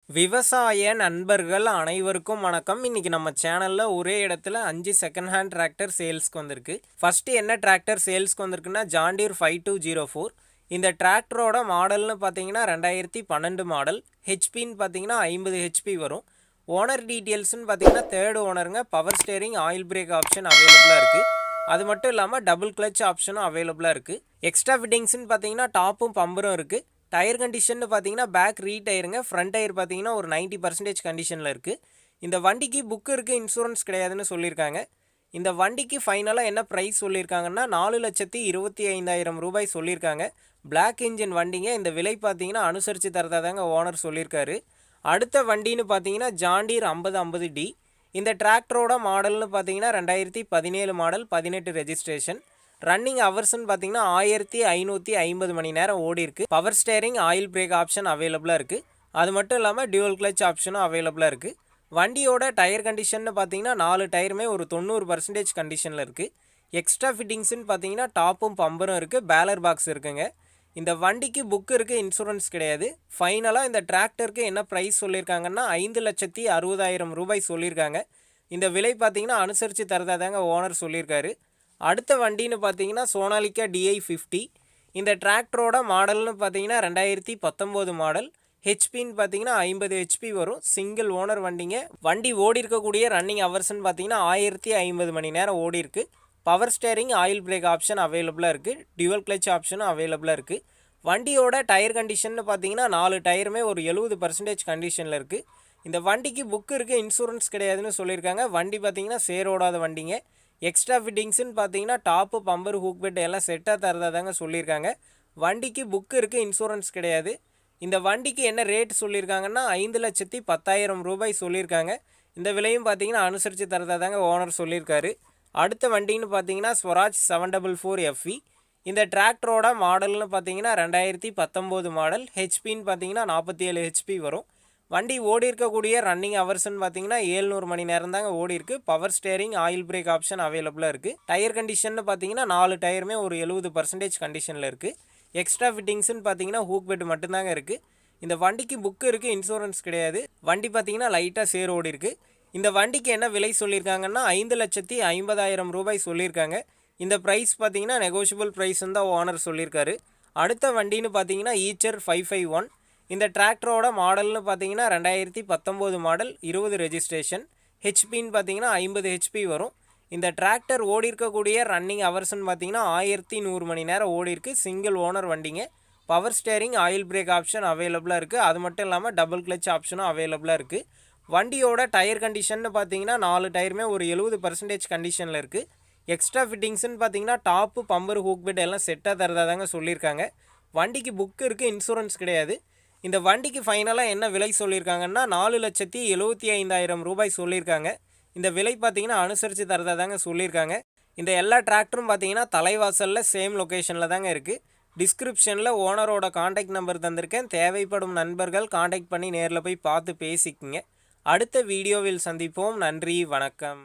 விவசாய நண்பர்கள் அனைவருக்கும் வணக்கம். இன்னைக்கு நம்ம சேனல்ல ஒரே இடத்துல 5 செகண்ட் ஹேண்ட் டிராக்டர் சேல்ஸ்க்கு வந்திருக்கு. ஃபர்ஸ்ட் என்ன டிராக்டர் சேல்ஸ்க்கு வந்திருக்குன்னா ஜாண்டியர் 5204. இந்த டிராக்டரோட மாடல்னு பார்த்தீங்கன்னா 2012 மாடல். ஹெச்பின்னு பார்த்தீங்கன்னா 50 ஹெச்பி வரும். ஓனர் டீட்டெயில்ஸ்னு பார்த்தீங்கன்னா தேர்ட் ஓனருங்க. Power steering, oil brake option அவைலபிளாக இருக்குது. அது மட்டும் இல்லாமல் டபுள் கிளச் ஆப்ஷனும் அவைலபிளாக இருக்குது. எக்ஸ்ட்ரா ஃபிட்டிங்ஸ்னு பார்த்தீங்கன்னா டாப்பும் பம்பரும் இருக்குது. டயர் கண்டிஷன் பார்த்தீங்கன்னா பேக் ரீடயருங்க. ஃப்ரண்ட் டயர் பார்த்தீங்கன்னா ஒரு 90% கண்டிஷனில் இருக்குது. இந்த வண்டிக்கு புக்கு இருக்குது, இன்சூரன்ஸ் கிடையாதுன்னு சொல்லியிருக்காங்க. இந்த வண்டிக்கு ஃபைனலாக என்ன ப்ரைஸ் சொல்லியிருக்காங்கன்னா 4,25,000 ரூபாய் சொல்லியிருக்காங்க. பிளாக் இன்ஜின் வண்டிங்க. இந்த விலை பார்த்தீங்கன்னா அனுசரித்து தரதாதாங்க ஓனர் சொல்லியிருக்காரு. அடுத்த வண்டின்னு பார்த்தீங்கன்னா ஜாண்டியர் 5050D. இந்த டிராக்டரோட மாடல்னு பார்த்தீங்கன்னா 2017 மாடல், 18 ரெஜிஸ்ட்ரேஷன். ரன்னிங் ஹவர்ஸ்ன்னு பார்த்தீங்கன்னா 1550 மணி நேரம் ஓடி இருக்குது. Power steering, oil brake option அவைலபிளாக இருக்குது. அது மட்டும் இல்லாமல் டியூவல் கிளச் ஆப்ஷனும் அவைலபிளாக இருக்குது. வண்டியோட டயர் கண்டிஷன் பார்த்தீங்கன்னா 4 டயருமே ஒரு 90% கண்டிஷனில் இருக்குது. எக்ஸ்ட்ரா ஃபிட்டிங்ஸ்ன்னு பார்த்தீங்கன்னா டாப்பும் பம்பரும் இருக்குது. பேலர் பாக்ஸ் இருக்குங்க. இந்த வண்டிக்கு புக்கு இருக்குது, இன்சூரன்ஸ் கிடையாது. ஃபைனலாக இந்த டிராக்டருக்கு என்ன ப்ரைஸ் சொல்லியிருக்காங்கன்னா 5,60,000 ரூபாய் சொல்லியிருக்காங்க. இந்த விலை பார்த்தீங்கன்னா அனுசரித்து தரதாதாங்க ஓனர் சொல்லியிருக்காரு. அடுத்த வண்டின்னு பார்த்தீங்கன்னா சோனாலிக்கா DI50. இந்த டிராக்டரோட மாடல்னு பார்த்தீங்கன்னா 2019 மாடல். ஹெச்பின்னு பார்த்தீங்கன்னா 50 ஹெச்பி வரும். சிங்கிள் ஓனர் வண்டிங்க. வண்டி ஓடி இருக்கக்கூடிய ரன்னிங் ஹவர்ஸ்ன்னு பார்த்தீங்கன்னா 1050 மணி நேரம் ஓடி இருக்குது. Power steering, oil brake option அவைலபிளாக இருக்குது. டியூவல் கிளச் ஆப்ஷனும் அவைலபிளாக இருக்குது. வண்டியோட டயர் கண்டிஷன் பார்த்தீங்கன்னா 4 டயருமே ஒரு 70% கண்டிஷனில் இருக்குது. இந்த வண்டிக்கு புக்கு இருக்குது, இன்சூரன்ஸ் கிடையாதுன்னு சொல்லியிருக்காங்க. வண்டி பார்த்தீங்கன்னா சேரோடாத வண்டிங்க. எக்ஸ்ட்ரா ஃபிட்டிங்ஸ்ன்னு பார்த்தீங்கன்னா டாப்பு, பம்பர், ஹூக் பெட் எல்லாம் செட்டாக தரதாதாங்க சொல்லியிருக்காங்க. வண்டிக்கு புக்கு இருக்குது, இன்சூரன்ஸ் கிடையாது. இந்த வண்டிக்கு என்ன ரேட் சொல்லியிருக்காங்கன்னா 5,10,000 ரூபாய் சொல்லியிருக்காங்க. இந்த விலையும் பார்த்தீங்கன்னா அனுசரித்து தரதாதாங்க ஓனர் சொல்லியிருக்காரு. அடுத்த வண்டின்னு பார்த்தீங்கன்னா ஸ்வராஜ் 744FE. இந்த டிராக்டரோட மாடல்னு பார்த்தீங்கன்னா 2019 மாடல். ஹெச்பின்னு பார்த்தீங்கன்னா 47 ஹெச்பி வரும். வண்டி ஓடி இருக்கக்கூடிய ரன்னிங் ஹவர்ஸ்ன்னு பார்த்தீங்கன்னா 700 மணி நேரம் தாங்க ஓடி இருக்குது. Power steering, oil brake option அவைலபிளாக இருக்குது. டயர் கண்டிஷன் பார்த்தீங்கன்னா 4 டயருமே ஒரு 70% கண்டிஷனில் இருக்குது. எக்ஸ்ட்ரா ஃபிட்டிங்ஸ்ன்னு பார்த்தீங்கன்னா ஹூக் பெட் மட்டும்தாங்க இருக்குது. இந்த வண்டிக்கு புக்கு இருக்குது, இன்சூரன்ஸ் கிடையாது. வண்டி பார்த்தீங்கன்னா லைட்டாக சேர் ஓடி இருக்குது. இந்த வண்டிக்கு என்ன விலை சொல்லியிருக்காங்கன்னா 5,50,000 ரூபாய் சொல்லியிருக்காங்க. இந்த ப்ரைஸ் பார்த்தீங்கன்னா நெகோஷியபிள் ப்ரைஸ்ன்னு தான் ஓனர் சொல்லியிருக்காரு. அடுத்த வண்டின்னு பார்த்தீங்கன்னா ஈச்சர் 551. இந்த டிராக்டரோட மாடல்னு பார்த்தீங்கன்னா 2019 மாடல், 20 ரெஜிஸ்ட்ரேஷன். ஹெச்பின்னு பார்த்தீங்கன்னா 50 ஹெச்பி வரும். இந்த டிராக்டர் ஓடி இருக்கக்கூடிய ரன்னிங் ஹவர்ஸ்ன்னு பார்த்தீங்கன்னா 1100 மணி நேரம் ஓடி இருக்குது. சிங்கிள் ஓனர் வண்டிங்க. Power steering, oil brake option அவைலபிளாக இருக்குது. அது மட்டும் இல்லாமல் டபுள் கிளச் ஆப்ஷனும் அவைலபிளாக இருக்குது. வண்டியோட டயர் கண்டிஷன் பார்த்தீங்கன்னா 4 டயருமே ஒரு 70% கண்டிஷனில் இருக்குது. எக்ஸ்ட்ரா ஃபிட்டிங்ஸ்ன்னு பார்த்தீங்கன்னா டாப்பு, பம்பர், ஹூக் பெட் எல்லாம் செட்டாக தரதாதாங்க சொல்லியிருக்காங்க. வண்டிக்கு புக்கு இருக்குது, இன்சூரன்ஸ் கிடையாது. இந்த வண்டிக்கு ஃபைனலாக என்ன விலை சொல்லியிருக்காங்கன்னா 4,75,000 ரூபாய் சொல்லியிருக்காங்க. இந்த விலை பார்த்தீங்கன்னா அனுசரித்து தரதாதாங்க சொல்லியிருக்காங்க. இந்த எல்லா டிராக்டரும் பார்த்தீங்கன்னா தலைவாசலில் சேம் லொக்கேஷனில் தாங்க இருக்குது. டிஸ்கிரிப்ஷனில் ஓனரோட காண்டாக்ட் நம்பர் தந்திருக்கேன். தேவைப்படும் நண்பர்கள் காண்டாக்ட் பண்ணி நேரில் போய் பார்த்து பேசிக்கங்க. அடுத்த வீடியோவில் சந்திப்போம். நன்றி, வணக்கம்.